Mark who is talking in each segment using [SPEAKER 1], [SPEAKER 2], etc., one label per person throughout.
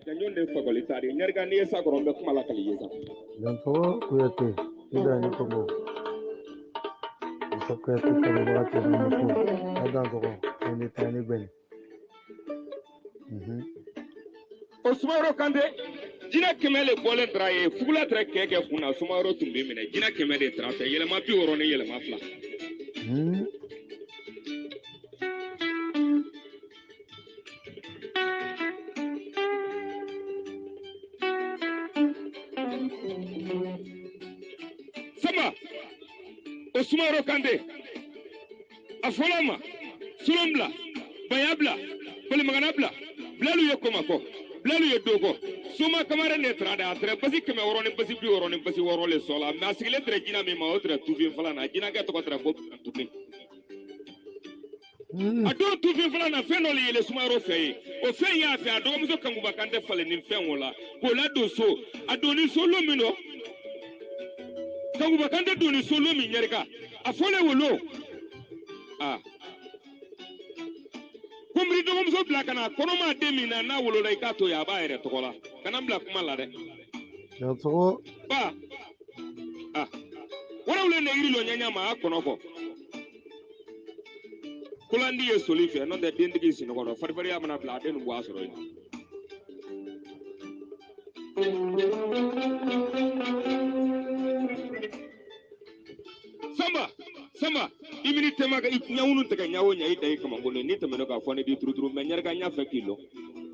[SPEAKER 1] janjon de fakoli tari nyarga ni esa ko rombe kuma la kali yesa
[SPEAKER 2] Janto kuyate ida ni komo isakaya tukalo bagate na ko adan ko ni tani ben
[SPEAKER 1] o Sumaworo Kante jina kɛmɛ le bɔlen dara ye fugula tɛrɛ kɛkɛ kunna Sumaworo tun bɛ minɛ jina kɛmɛ de tara fɛ yɛlɛma 60 ni yɛlɛma 2 sama o Sumaworo Kante a fɔlɔ ma Sulon bila Baya bila Balimagana bila Bilalu ye Komako Bilalu ye Dogo Soma Kamara ne trada atre basi kɛmɛ wɔɔrɔ ni basi 60 ni basi 6 le sɔla mais a sigilen tɛrɛ jina min ma o tɛrɛ tufin fɔlɔ na jina kɛ tɔgɔ tɛrɛ ko tufin a don tufin fɔlɔ na fɛn dɔ le yɛlɛ Sumaworo fɛ ye o fɛn y'a fɛ a dɔgɔmuso Kankuba Kante falen ni fɛn o la k'o la don so a don ni so lo min don Kankuba Kante don ni so lo min Ɲarika a fɔlen wolo Kumri dɔgɔmuso bila kana kɔnɔma den min na n'a wolola I k'a to yen a b'a yɛrɛ tɔgɔ la kana bila kuma la dɛ
[SPEAKER 2] Janto
[SPEAKER 1] ba wala ne yiri lo ɲanya ma a kɔnɔ kɔ Kulandi ye soli fɛ n'o tɛ dentigi sinɔgɔ dɔ farifariya mana bila a den bɔ a sɔrɔ yen Samba imini tema ka nyawunu tɛgɛ nyawo nya I da I kamangolo ni tɛmɛ ka fɔ ne di turuturu mais Ɲarika nya fɛ kilo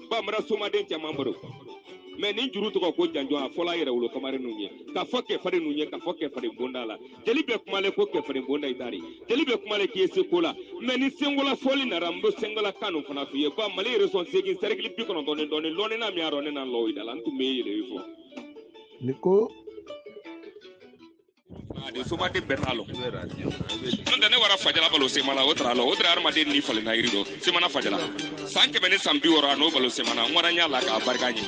[SPEAKER 1] ba mara somaden caman baro mais ni juru tɔgɔ ko janjɔn a fɔla yɛrɛ wolo kamari nu ye ka fɔ kɛfari nu ye ka fɔ kɛfari bonda la jeli bɛ kumale ko kɛfari bonda I tari jeli bɛ kumale k'i se ko la mais ni sengola fɔli nara mbo sengola kanu fana fi ye ba Mali région segin cercle 90 lɔni na mi aro ne na lɔ idala ntu me yele fɔ
[SPEAKER 2] Niko
[SPEAKER 1] de soma de betalo nonde ne wara fajala balo semana otra armade ni fale na irido semana fajala sanke bene sambi ora no balo semana ngora nya la ka barkani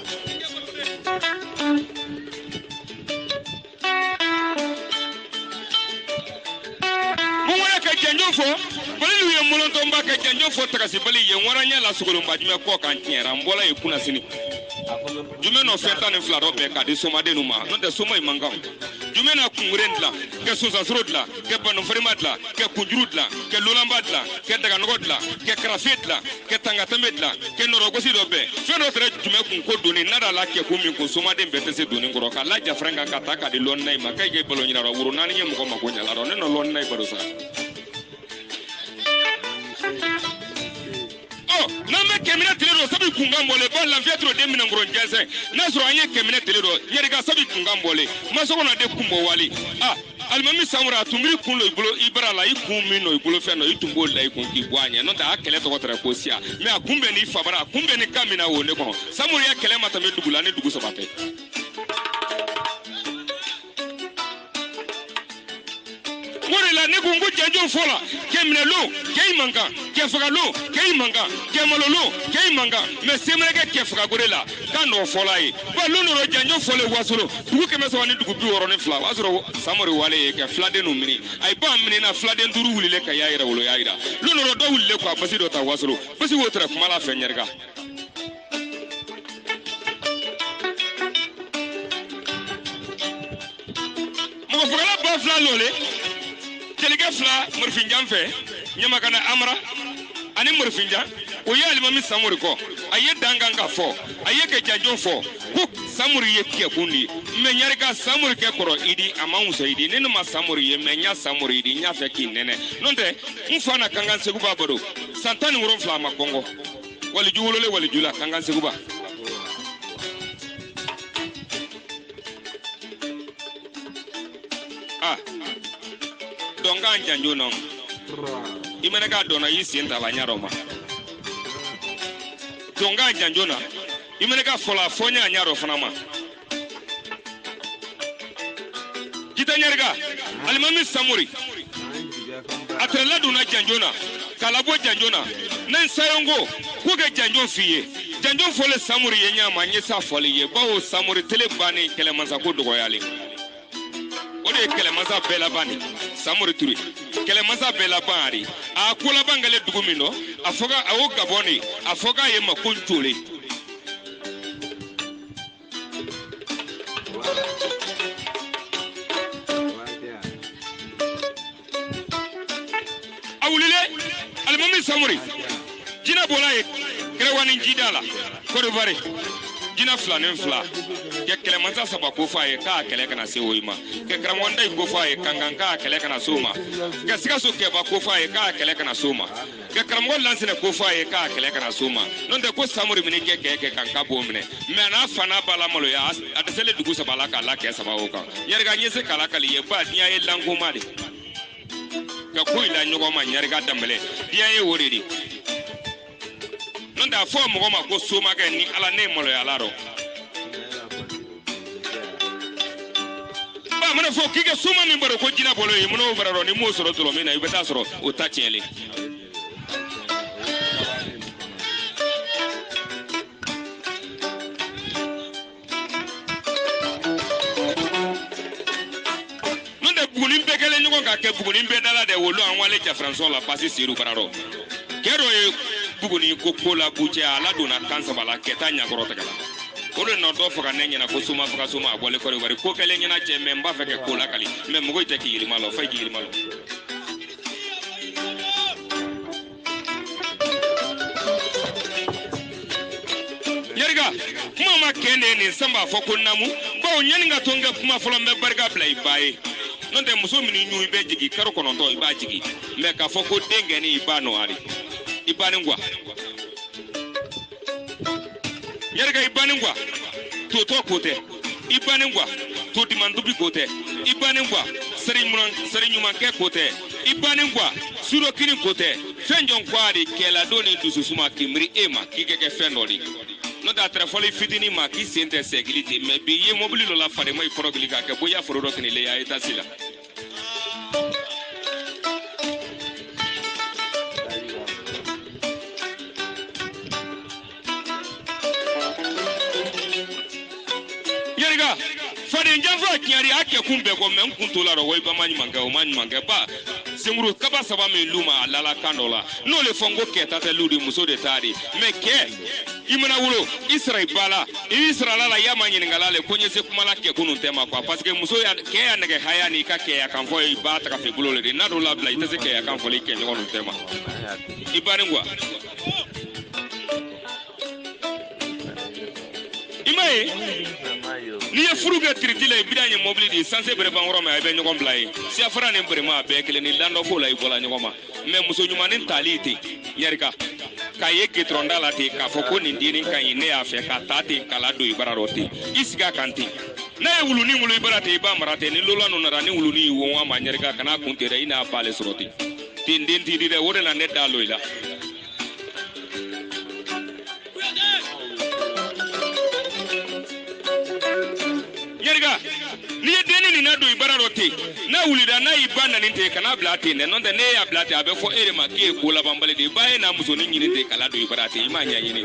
[SPEAKER 1] ngora ka janjo fo bali ye molonto mba ka janjo fo takasi bali ye ngora nya la sugolo mbajime ko kan tiera mbola e kuna sini jume no fenta ne flaro be ka de soma de numa no de soma imanga jume na kungurendla ke susasrodla ke banofrimadla ke kunjurudla ke lolambadla ke daga nogodla ke krafetla ke tangatamedla ke norogosi do be feno tere jume kun ko doni nada la ke kumi ko soma de bete se doni ngoro ka la jafranga ka taka de lon nay ma kay ge balo nyina ro wuro nani nyem ko ma ko nyala ro ne no lon nay barusa Name kemina teledo sabi kungambole ba la vietro de mina ngoro njese nasro anye kemina teledo Ɲarika sabi kungambole masoko na de kumbo wali almami samura tumiri kunlo ibulo ibara la ikumi no ibulo fe no itumbo la ikunki bwanya no da akele to kotra kosia me akumbe ni fabara akumbe ni kamina wo ne ko samuri ya kele mata me dugula ne dugu sabate Morila ne kungu janjo fola kemina lo keimanga kefagalo keimanga kemalolo keimanga me semrege kefagorela kando fola yi ba lo no janjo fole wasoro dugu keme so wani dugu bi woro ne fla wasoro samori wale ke flade no mini ay ba mini na flade nduru wulile ka yaira wolo yaira lo no do wulile ko abasi do ta wasoro basi wotra kuma la fe Ɲarika mo fagala ba fla lole Jelige fla murfinjan fe nyamakana amra ani murfinjan o ye alimami samuri ko aye dangan ka fo aye ke janjo fo ko samuri ye ke kundi me Ɲarika samuri ke koro idi amanso idi ne ma samuri ye me nya samuri idi nya fe ki nene nonte mfana kangan seguba bado santani woro fla ma kongo wali juwolole wali jula kangan seguba donga janjo non imene ka dona yi sienta la nyaro ma donga janjo na imene ka fola fonya nyaro fana ma kita Ɲarika alimami samuri atrela duna janjo na kalabo janjo na nan sayongo ko ke janjo fiye janjo fole samuri ye nyama nyesa fole ye bawo samuri tele bani kele mansa ko dogoyale o de kɛlɛmasa bɛɛ laban ni Samori Ture kɛlɛmasa bɛɛ laban ari a ko laban kɛlen dugu min dɔ a fɔ a y'o Gabon de a fɔ k'a ye ma ko Ntole samuri jina bola ye krewani jidala ko de bare jina flanen fla ke kelemansa saba ko fa ye ka kele kana se woima ke kramonda ko fa ye kanganga kele kana soma ke siga so ke ba ko fa ye ka kele kana soma ke kramon lansene ko fa ye ka kele kana soma non de ko samuri mini ke kanka bo mine me na fana bala malo ya adesele dugu saba la ka la ke saba o kan yerga nyese kala kali ye ba dia ye lango mali ka ko ila nyogo ma yerga dambele dia ye woriri non da fo mo ma ko soma ke ni ala ne malo ya laro ba mana fo kike soma min baro ko jina bolo yi muno bararo ni mo soro tolo mina ibeta soro o ta tiele non de bugulin bekele nyugo ka ke bugulin be dala de wolo an wale ja François la passer siru bararo kero e buguni ko kola buche ala dona kansa bala keta nya goro tagala olo no do foka nenya na ko suma foka suma agole ko bari ko kele nya na che memba feke kola kali me mugo ite ki yilima lo fay ki yilima lo yerga mama kende ni samba foko namu ba onyani nga tonga kuma folo me barga play bae non de muso mini nyu be jigi karo kono to iba jigi me ka foko denge ni iba no ari ibani ngwa yerga ibani ngwa to kote ibani ngwa to dimandubi kote ibani ngwa seri nyuma ke kote ibani ngwa suro kini kote fenjon kwari kela doni dususuma kimri ema kikeke fendoli no da trafoli fitini ma ki sente sécurité mais bi ye mobile lo la fare mai progrili ka ke boya foro kini le ya eta sila yerga fade njava kiari ake kumbe ko men kuntola ro way ba manya ba singuru kaba saba me luma alala kandola no le fongo ke tata ludi muso de tari me ke imana wulo Israel la ya manyi ngalale konye se kumala ke kunun tema kwa parce que muso ya ke ya nege haya ni ka ke ya kan fo ba ta ka fe bulole de na do la bla ite se ke ya kan fo le ke ngon tema ibani ngwa imaye ni ye furuga tritile bidanye mobile di sanse bere banworo ma be nyogon blay si afra ne bere ma be kele ni lando ko la ibola nyogoma me muso nyuma nin taliti yerika ka ye ketronda la te ka foko ni dini kan ine afa ka tate kala do ibara rote isiga kanti na ye wulu ni wulu ibara te ba marate ni lola no nara ni wulu ni wo wa ma nyerika kana kuntere ina pale soroti tindin tidire wore na ne daloila yerga ni deni ni na do ibara rote na wulida na ibana ni te kana blate ne non de ne ya blate abe fo ere ma ke ko la bambale de bae na muso ni nyini te kala do ibara te imanya yini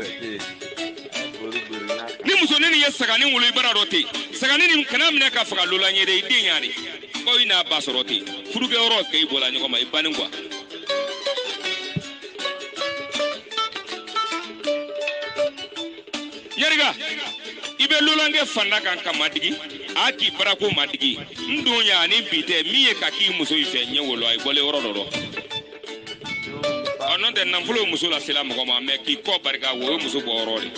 [SPEAKER 1] ni muso ni ye sagani wulu ibara rote sagani ni kana mne ka faga lola nyere ide nyari ko ina basorote furuge oro ke ibola nyoko ma ibani ngwa yerga ibe lulange fanda kan kamadigi aki barako madigi ndonya ni bite miye kaki muso ife nyewolo ay bole ororo anon de namfulo muso la sela mo ma me ki ko barka wo muso bo orori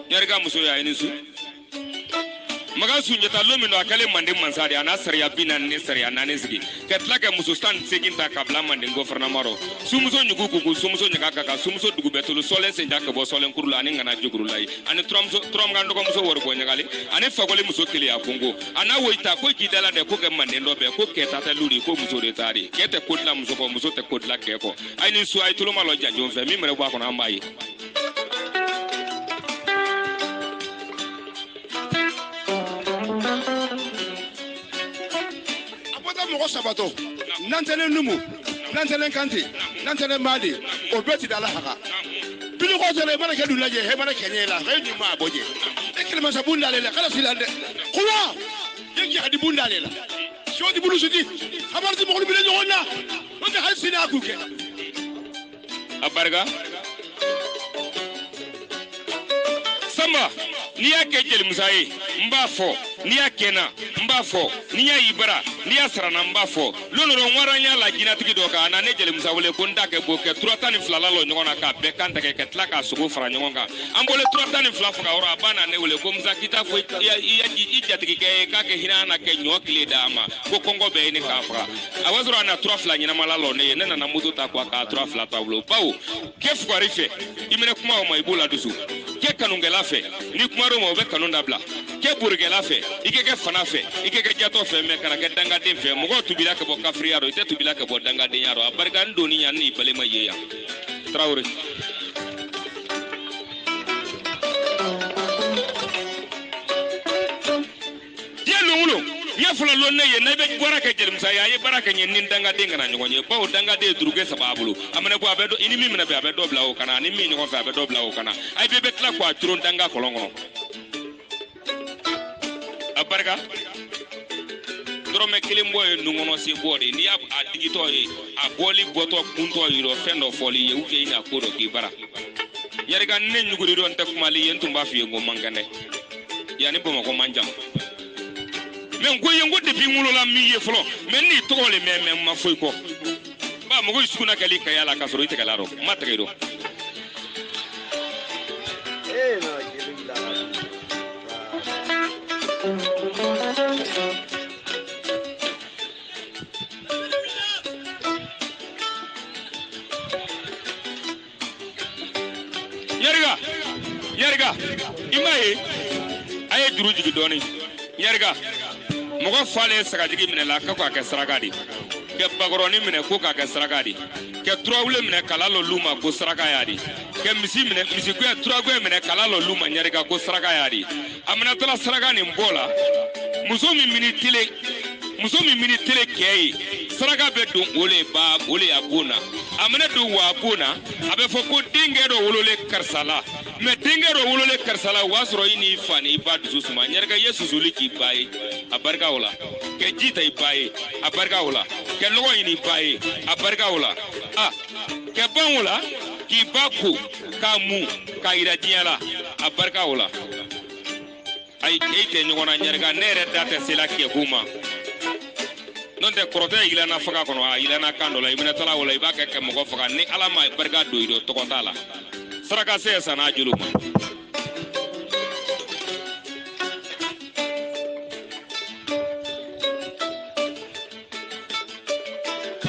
[SPEAKER 1] yerga muso ya inisu maga sunjata lomino akale mande mansari ana sariya binan ne sariya nane sigi ketlaka muso stan segin ta kabla mande gouvernement ro sumuso nyugu kuku sumuso nyaga kaka sumuso dugu betulu solen senja ke bo solen kurula ani ngana jugurulai ani trom gando ko muso wor bo nyagali ani fagole muso kili ya kongo ana woita ko kidala de ko ke mande ndo be ko ke tata luri ko muso de tari kete kodla muso ko muso te kodla ke ko ani su ay tulo malo janjo fe mi mere ba ko na mbayi
[SPEAKER 3] mɔgɔ sabato nantɛnɛ numu nantɛnɛ kanti nantɛnɛ madi o bɛɛ ti da la haga bili ko tɛrɛ mana kɛ du lajɛ he mana kɛɲɛ la he ni ma bɔjɛ e kelemasa bun dale la kala sila dɛ kuwa ye jadi bun dale la so di bulu suti habarti mɔgɔ bile ɲɔgɔn na o tɛ hali sini a k'u kɛ
[SPEAKER 1] a barika samba n'i y'a kɛ jelimusa ye n b'a fɔ ni ya kena mbafo ni ya ibara ni ya sarana mbafo lonoro waranya la jinatigi do ka na ne jeli musa wele ko ndake bo ke 32 la lo nyona ka be kan take ke tla ka sugo fara nyonga ambole 32 fo ka ora bana ne wele ko musa kita fo ya jatigi ke ka ke hina na ke nyokile dama ko kongo be ni ka fara awazro na 3 fla nyina mala lo ne na muto ta kwa ka 3 fla tablo bawo ke fo arife imene kuma o maibula dusu ke kanungela fe ni kuma ro mo be kanunda bla ke burgela fe ike ke fana fe ike ke jato fe me kana ke danga de fe mo go tubila ke bo kafriya ro ite tubila ke bo danga de nyaro abarga ndoni nya ni bale ma yeya Traoré dielu nya fula lonne ye na be bora ke jelim sa ya ye baraka nyen nin danga de ngana nyonye bawo danga de duruge sababulu amane bo abedo ini mi mena be abedo bla o kana ni mi nyon fa abedo bla o kana ay be be tla kwa turon danga kolongo abarga drome kilimbo e nungono si bodi ni ab adigito e aboli boto kunto yiro fendo foli ye uke ina kodo ki bara yarga nen nyuguri don tek mali yentum ba fiye ngo mangane yani boma ko manjam men ko yengo de bi mulo la mi ye flo men ni to le men ma foy ko ba mo ko sukuna kali kayala ka soro ite kalaro matagiro
[SPEAKER 2] no jeli yarga imaye aye juru jigi doni yarga mogo fale saga jigi mine la ka ko ka saragadi ke bagoroni mine ko ka saragadi ke trawule mine kala lo luma ko saraga yadi ke misi ko trawule mine kala lo luma yarga ko saraga yadi amna tola saraga ni mbola musomi mini tele kei saraga be do ole abuna amna do wa abuna abe foko dinge do wolole karsala me dinge do wolole karsala wasro ini fani ba dusuma nyarga yesu zuli ki bai abarga wala ke jita ibai abarga wala ke logo ini bai abarga wala ke ban wala ki baku kamu ka iradiala abarga wala ay keite nyona nyarga nere date sila ke huma non de korote ilana faga kono ilana kandola imena tala wala ibaka ke mo faga ni alama barga doido to kotala saraka se sana juluma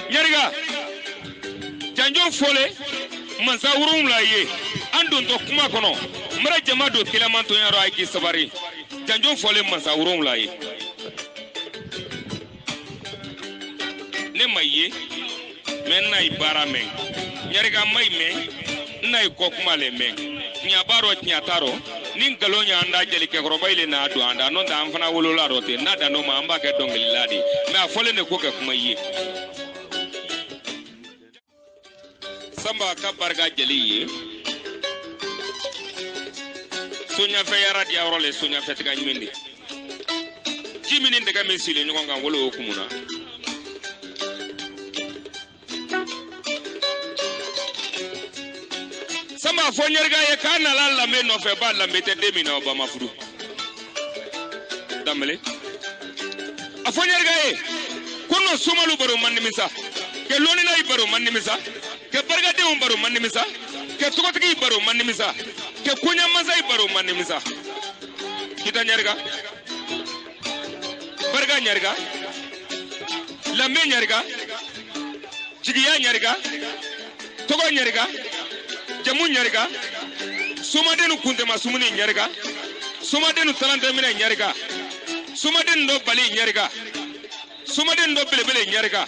[SPEAKER 2] yarga janjo fole mansa wurum la ye andon to kuma kono mara jama do kilamanto yaro ay ki sabari janjo fole mansa wurum la ye ne maye men nay bara men nyarga may men nay kokuma le men nya baro nya taro nin galonya anda jeli ke robayle na do anda non da amfana wolola rote na da no ma amba ke dongli ladi me afole ne ko ke kuma yi samba ka barga jeli yi sunya fe yara dia role sunya fe tiga nyimindi jimini ndega mesile nyonga nga wolo okumuna samba fonyerga ye kana la me no fe ba la mete demi na obama furu damle afonyerga ye kono somalu baro manimisa ke loni na ibaro manimisa ke barga de baro manimisa ke tokotigi baro manimisa ke kunya maza ibaro manimisa kita nyerga barga nyerga lambe nyerga jigiya nyerga togo nyerga jamu nyerga somadenu kunte masumuni nyerga somadenu talante mine nyerga somadenu do bali nyerga somadenu do belebele nyerga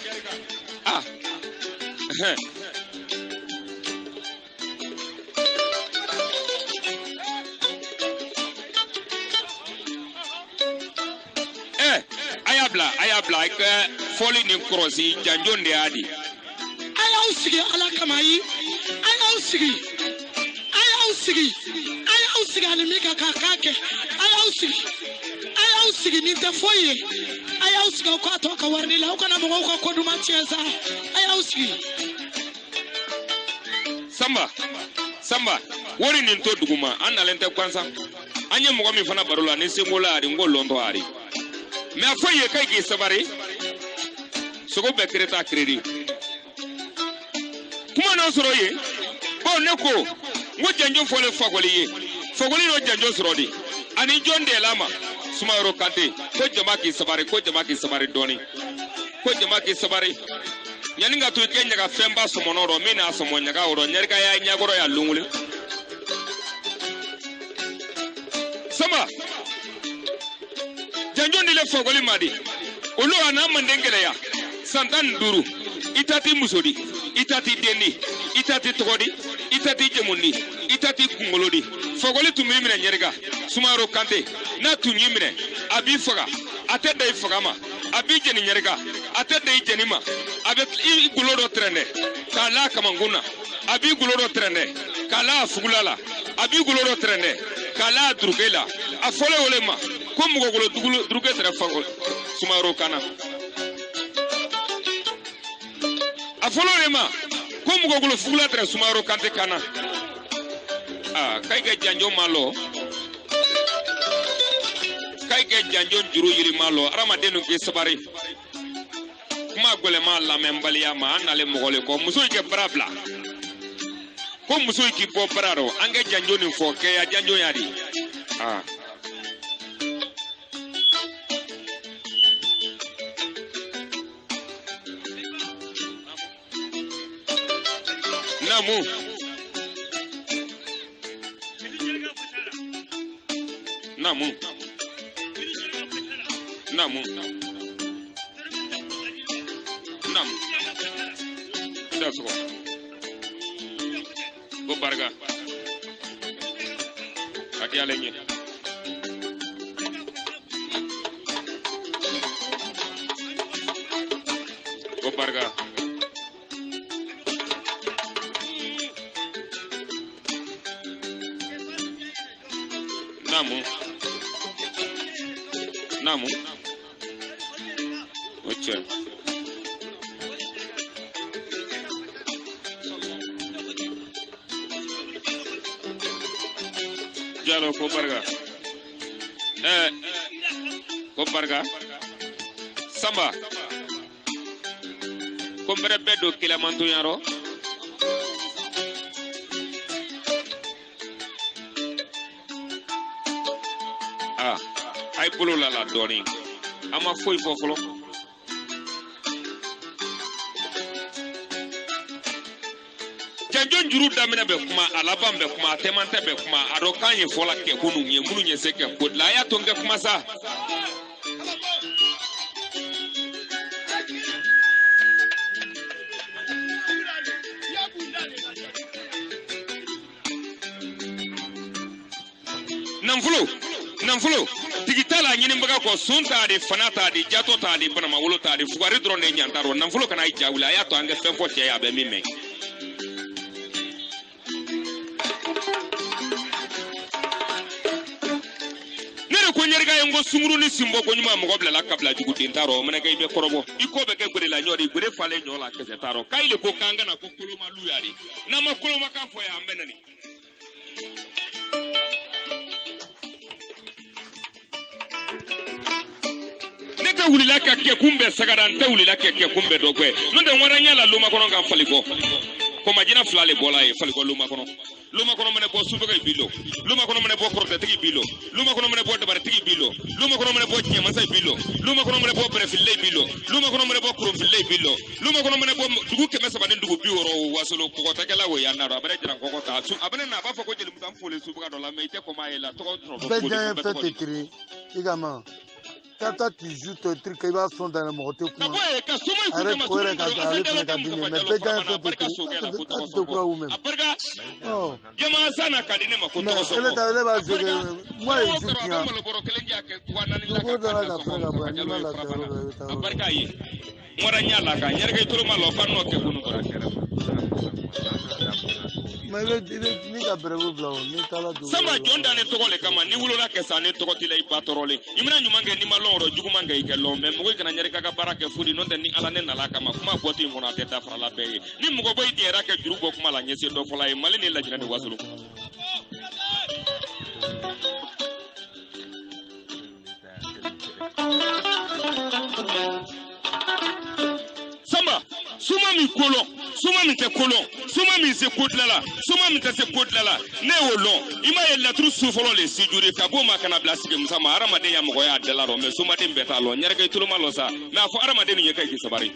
[SPEAKER 2] ayabla ke foli ni krosi janjonde adi
[SPEAKER 4] ayausi ala kamai ayausi ani mika kakake ayausi ni tafoye ayausi ko atoka warni la uko na mgo uko koduma cheza ayausi
[SPEAKER 1] samba wori ni to duguma an nalente kwansa
[SPEAKER 2] anye mɔgɔ min fana baro la ni sengola ari ngo londo ari mais a fɔ ye kai k'i sabari sogo bɛɛ kere t'a keredi kuma n'o sɔrɔ ye bon ne ko n ko janjo fɔlen Fakoli ye Fakoli n'o janjo sɔrɔ de ani John Delama Sumaworo Kante ko jama k'i sabari dɔɔni ko jama k'i sabari yani ka to i kɛ ɲaga fɛnba sɔmɔnɔ rɔ min n'a sɔmɔ ɲaga rɔ ɲɛrika y'a ɲɛkɔrɔ y'a lungule sama janjo ni le Fakoli ma di olu a n'a manden gɛlɛya san 15 i ta t'i muso di i ta t'i den di i ta t'i tɔgɔ di i ta t'i jamu di i ta t'i kunkolo di Fakoli tun b'i minɛ ɲɛrika Sumaworo Kante n'a tun y'i minɛ a b'i faga a tɛ da i faga ma a b'i jeni ɲɛrika a tɛ da i jeni ma a bɛ i golo dɔ tɛrɛndɛ k'a la kamankun na a b'i golo dɔ tɛrɛndɛ k'a la a fugula la a b'i golo dɔ tɛrɛndɛ k'a la a duruke la a fɔlen o le ma ko mɔgɔgolo duruke tɛrɛ Fakoli Sumaworo kana a fɔlen o le ma ko mɔgɔgolo fugula tɛrɛ Sumaworo Kante kana k'a kɛ janjo ma lɔ k'a kɛ janjo juru yiri ma lɔ adamaden nu k'i sabari kuma gɛlɛma lamɛnbaliya ma an nalen mɔgɔ le kɔ muso yi kɛ bara bila ko muso yi k'i bɔ bara rɔ an kɛ janjo nin fɔ kɛya janjo ya di namu that's all go barga ati alenye go barga namu ocha jalo ko barga samba ko mbere bedo kilamantu yaro ay bolo la doni ama foy fofolo janjon juru damina be kuma alaban be kuma temante be kuma ado kanye fola ke kunu nye munu nye seke ko la ya tonge kuma sa nanfulo tigitala nyini mbaga ko sunta de fanata de jato ta de bana mawolo ta de fugari dron de nyantaro nanfulo kana ijawula ya to anga fenfo tie ya be mimme nere ko nyerga yengo sumuru ni simbo ko nyuma mo gobla la kabla jugutin taro mena kay be korobo iko be ke gure la nyori gure fale nyola kese taro kayle ko kanga na ko koloma luyari na ma koloma ka fo ya menani neka wulila ka ke kumbe sagara nte wulila ke kumbe dogwe nonde waranya la luma kono ngam faliko ko majina flale bola e faliko luma kono mene bo subuga bilo luma kono mene bo korte tigi bilo luma kono mene bo dabare tigi bilo luma kono mene bo nyama sai bilo luma kono mene bo brefille bilo luma kono mene bo kurumfille bilo luma kono mene bo dugu keme sabane dugu bioro wasolo ko takela wo yanna ro abere jira ko ta su abene na ba fa ko jeli mutam fole subuga do la meite ko maela to ko
[SPEAKER 5] fait écrit également. Quand tu joues ton truc, il va son dans le morceau. Arrête de courir quand tu arrives dans la cabine. Mais déjà, il faut te croire où même. Oh. Mais elle est allée à jouer. Moi, je joue bien. Je joue dans la
[SPEAKER 2] Sama jonda ne togole kama ni wulo la kesa ne togoti la ipatorole imina nyumange ni maloro jugumange ikelo me mugo kana nyere kaka barake fudi nonde ni ala ne nala kama kuma boti ngona teta frala be ni mugo boy diera ke jurugo kuma la nyese do fola e mali ni la jina de wasulu Samba suma mi kolon suma mi te kolon suma mi se kodlala suma mi te se kodlala ne wolon ima ye latru sufolo le sijuri ka bo ma kana blasike musama arama de ya mogo ya delaro me suma de mbeta lo nyarga tuluma lo sa na fo arama de ni yeka ki sabari